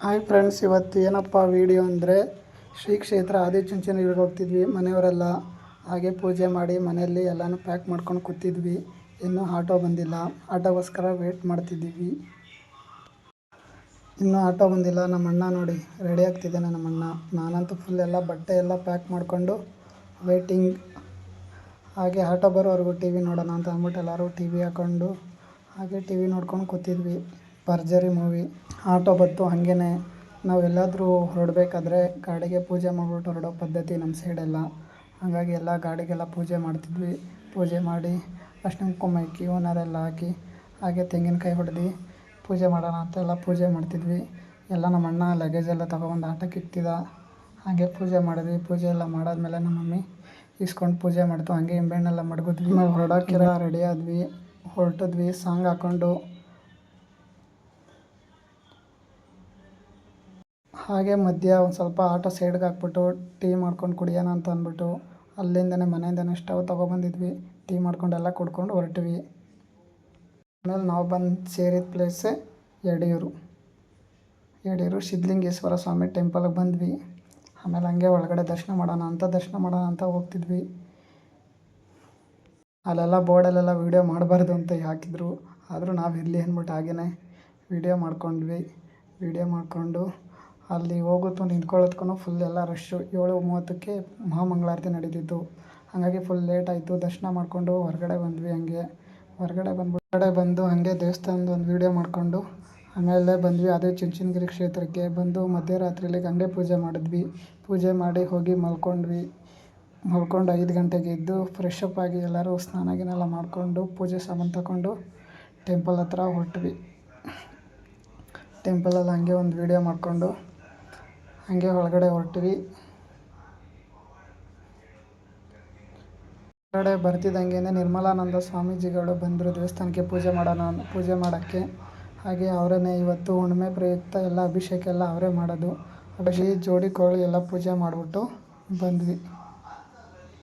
Hi friends, ಇವತ್ತು ಏನಪ್ಪ video ಅಂದರೆ ಶ್ರೀ ಕ್ಷೇತ್ರ ಆದಿಚುಂಚನಗಿರಿಗೆ ಹೋಗ್ತಿದ್ವಿ ಮನೆಯವರೆಲ್ಲ. ಹಾಗೆ ಪೂಜೆ ಮಾಡಿ ಮನೆಯಲ್ಲಿ ಎಲ್ಲನೂ ಪ್ಯಾಕ್ ಮಾಡ್ಕೊಂಡು ಕೂತಿದ್ವಿ. ಇನ್ನೂ ಆಟೋ ಬಂದಿಲ್ಲ, ಆಟೋಗೋಸ್ಕರ ವೇಟ್ ಮಾಡ್ತಿದ್ದೀವಿ. ಇನ್ನೂ ಆಟೋ ಬಂದಿಲ್ಲ. ನಮ್ಮ ಅಣ್ಣ ನೋಡಿ ರೆಡಿ ಆಗ್ತಿದ್ದಾನೆ. ನಮ್ಮ ಅಣ್ಣ, ನಾನಂತೂ ಫುಲ್ ಎಲ್ಲ ಬಟ್ಟೆ ಎಲ್ಲ ಪ್ಯಾಕ್ ಮಾಡಿಕೊಂಡು ವೇಟಿಂಗ್. ಹಾಗೆ ಆಟೋ ಬರೋವರೆಗೂ ಟಿ ವಿ ನೋಡೋಣ ಅಂತ ಅಂದ್ಬಿಟ್ಟು ಎಲ್ಲರೂ ಟಿ ವಿ ಹಾಕ್ಕೊಂಡು ಹಾಗೆ ಟಿ ವಿ ನೋಡ್ಕೊಂಡು ಕೂತಿದ್ವಿ. ಭರ್ಜರಿ ಮೂವಿ. ಆಟೋ ಬಂತು. ಹಾಗೇ ನಾವೆಲ್ಲಾದರೂ ಹೊರಡಬೇಕಾದ್ರೆ ಗಾಡಿಗೆ ಪೂಜೆ ಮಾಡಿಬಿಟ್ಟು ಹೊರಡೋ ಪದ್ಧತಿ ನಮ್ಮ ಸೈಡೆಲ್ಲ. ಹಾಗಾಗಿ ಎಲ್ಲ ಗಾಡಿಗೆಲ್ಲ ಪೂಜೆ ಮಾಡ್ತಿದ್ವಿ. ಪೂಜೆ ಮಾಡಿ ಅರ್ಶಿನ ಕುಂಕುಮ ಇಕ್ಕಿ ಹೂನಾರೆಲ್ಲ ಹಾಕಿ ಹಾಗೆ ತೆಂಗಿನಕಾಯಿ ಹೊಡೆದು ಪೂಜೆ ಮಾಡೋಣ ಅಂತೆಲ್ಲ ಪೂಜೆ ಮಾಡ್ತಿದ್ವಿ. ಎಲ್ಲ ನಮ್ಮ ಅಣ್ಣ ಲಗೇಜೆಲ್ಲ ತೊಗೊಬಂದು ಆಟೋಕ್ಕೆ ಇಕ್ತಿದ್ದ. ಹಾಗೆ ಪೂಜೆ ಮಾಡಿದ್ವಿ. ಪೂಜೆ ಎಲ್ಲ ಮಾಡಾದ್ಮೇಲೆ ನಮ್ಮ ಮಮ್ಮಿ ಇಸ್ಕೊಂಡು ಪೂಜೆ ಮಾಡ್ತು. ಹಾಗೆ ನಿಂಬೆಹಣ್ಣೆಲ್ಲ ಮಡಗಿದ್ವಿ. ನಾವು ಹೊರಡೋಕ್ಕೆಲ್ಲ ರೆಡಿ ಆದ್ವಿ, ಹೊರಟಿದ್ವಿ ಸಾಂಗ್ ಹಾಕ್ಕೊಂಡು. ಹಾಗೆ ಮಧ್ಯ ಒಂದು ಸ್ವಲ್ಪ ಆಟೋ ಸೈಡ್ಗೆ ಹಾಕ್ಬಿಟ್ಟು ಟೀ ಮಾಡ್ಕೊಂಡು ಕುಡಿಯೋಣ ಅಂತ ಅಂದ್ಬಿಟ್ಟು ಅಲ್ಲಿಂದನೇ ಮನೆಯಿಂದನೇ ಸ್ಟವ್ ತೊಗೊಬಂದಿದ್ವಿ. ಟೀ ಮಾಡ್ಕೊಂಡೆಲ್ಲ ಕುಡ್ಕೊಂಡು ಹೊರಟ್ವಿ. ಆಮೇಲೆ ನಾವು ಬಂದು ಸೇರಿದ ಪ್ಲೇಸೇ ಯಡಿಯೂರು ಸಿದ್ಧಲಿಂಗೇಶ್ವರ ಸ್ವಾಮಿ ಟೆಂಪಲ್ಗೆ ಬಂದ್ವಿ. ಆಮೇಲೆ ಹಂಗೆ ಒಳಗಡೆ ದರ್ಶನ ಮಾಡೋಣ ಅಂತ ಹೋಗ್ತಿದ್ವಿ. ಅಲ್ಲೆಲ್ಲ ಬೋರ್ಡಲ್ಲೆಲ್ಲ ವೀಡಿಯೋ ಮಾಡಬಾರ್ದು ಅಂತ ಹಾಕಿದ್ರು. ಆದರೂ ನಾವು ಇರಲಿ ಅಂದ್ಬಿಟ್ಟು ಹಾಗೇ ವೀಡಿಯೋ ಮಾಡ್ಕೊಂಡ್ವಿ. ವೀಡಿಯೋ ಮಾಡಿಕೊಂಡು ಅಲ್ಲಿ ಹೋಗುತ್ತು ನಿಂತ್ಕೊಳ್ಳೋದ್ಕೂ ಫುಲ್ ಎಲ್ಲ ರಶ್ಶು. 7:30ಕ್ಕೆ ಮಹಾಮಂಗಳಾರತಿ ನಡೀತಿತ್ತು. ಹಾಗಾಗಿ ಫುಲ್ ಲೇಟ್ ಆಯಿತು. ದರ್ಶನ ಮಾಡಿಕೊಂಡು ಹೊರಗಡೆ ಬಂದ್ವಿ. ಹಂಗೆ ಹೊರಗಡೆ ಬಂದು ಹಾಗೆ ದೇವಸ್ಥಾನದ ಒಂದು ವೀಡಿಯೋ ಮಾಡಿಕೊಂಡು ಆಮೇಲೆ ಬಂದ್ವಿ. ಆದಿಚುಂಚನಗಿರಿ ಕ್ಷೇತ್ರಕ್ಕೆ ಬಂದು ಮಧ್ಯರಾತ್ರಿಯಲ್ಲಿ ಗಂಗೆ ಪೂಜೆ ಮಾಡಿದ್ವಿ. ಪೂಜೆ ಮಾಡಿ ಹೋಗಿ ಮಲ್ಕೊಂಡು 5 ಗಂಟೆಗೆ ಎದ್ದು ಫ್ರೆಶ್ ಅಪ್ ಆಗಿ ಎಲ್ಲರೂ ಸ್ನಾನ ಗಿನೆಲ್ಲ ಮಾಡಿಕೊಂಡು ಪೂಜೆ ಸಾಮಾನು ತಗೊಂಡು ಟೆಂಪಲ್ ಹತ್ರ ಹೊರಟ್ವಿ. ಟೆಂಪಲಲ್ಲಿ ಹಾಗೆ ಒಂದು ವೀಡಿಯೋ ಮಾಡಿಕೊಂಡು ಹಾಗೆ ಒಳಗಡೆ ಹೊರಟ್ವಿ. ಹೊರಗಡೆ ಬರ್ತಿದ್ದಂಗೆ ನಿರ್ಮಲಾನಂದ ಸ್ವಾಮೀಜಿಗಳು ಬಂದರು ದೇವಸ್ಥಾನಕ್ಕೆ ಪೂಜೆ ಮಾಡೋಕ್ಕೆ. ಹಾಗೆ ಅವರೇ ಇವತ್ತು ಹುಣ್ಣಿಮೆ ಪ್ರಯುಕ್ತ ಎಲ್ಲ ಅಭಿಷೇಕ ಎಲ್ಲ ಅವರೇ ಮಾಡೋದು. ಜೋಡಿ ಕೋಳಿ ಎಲ್ಲ ಪೂಜೆ ಮಾಡಿಬಿಟ್ಟು ಬಂದ್ವಿ.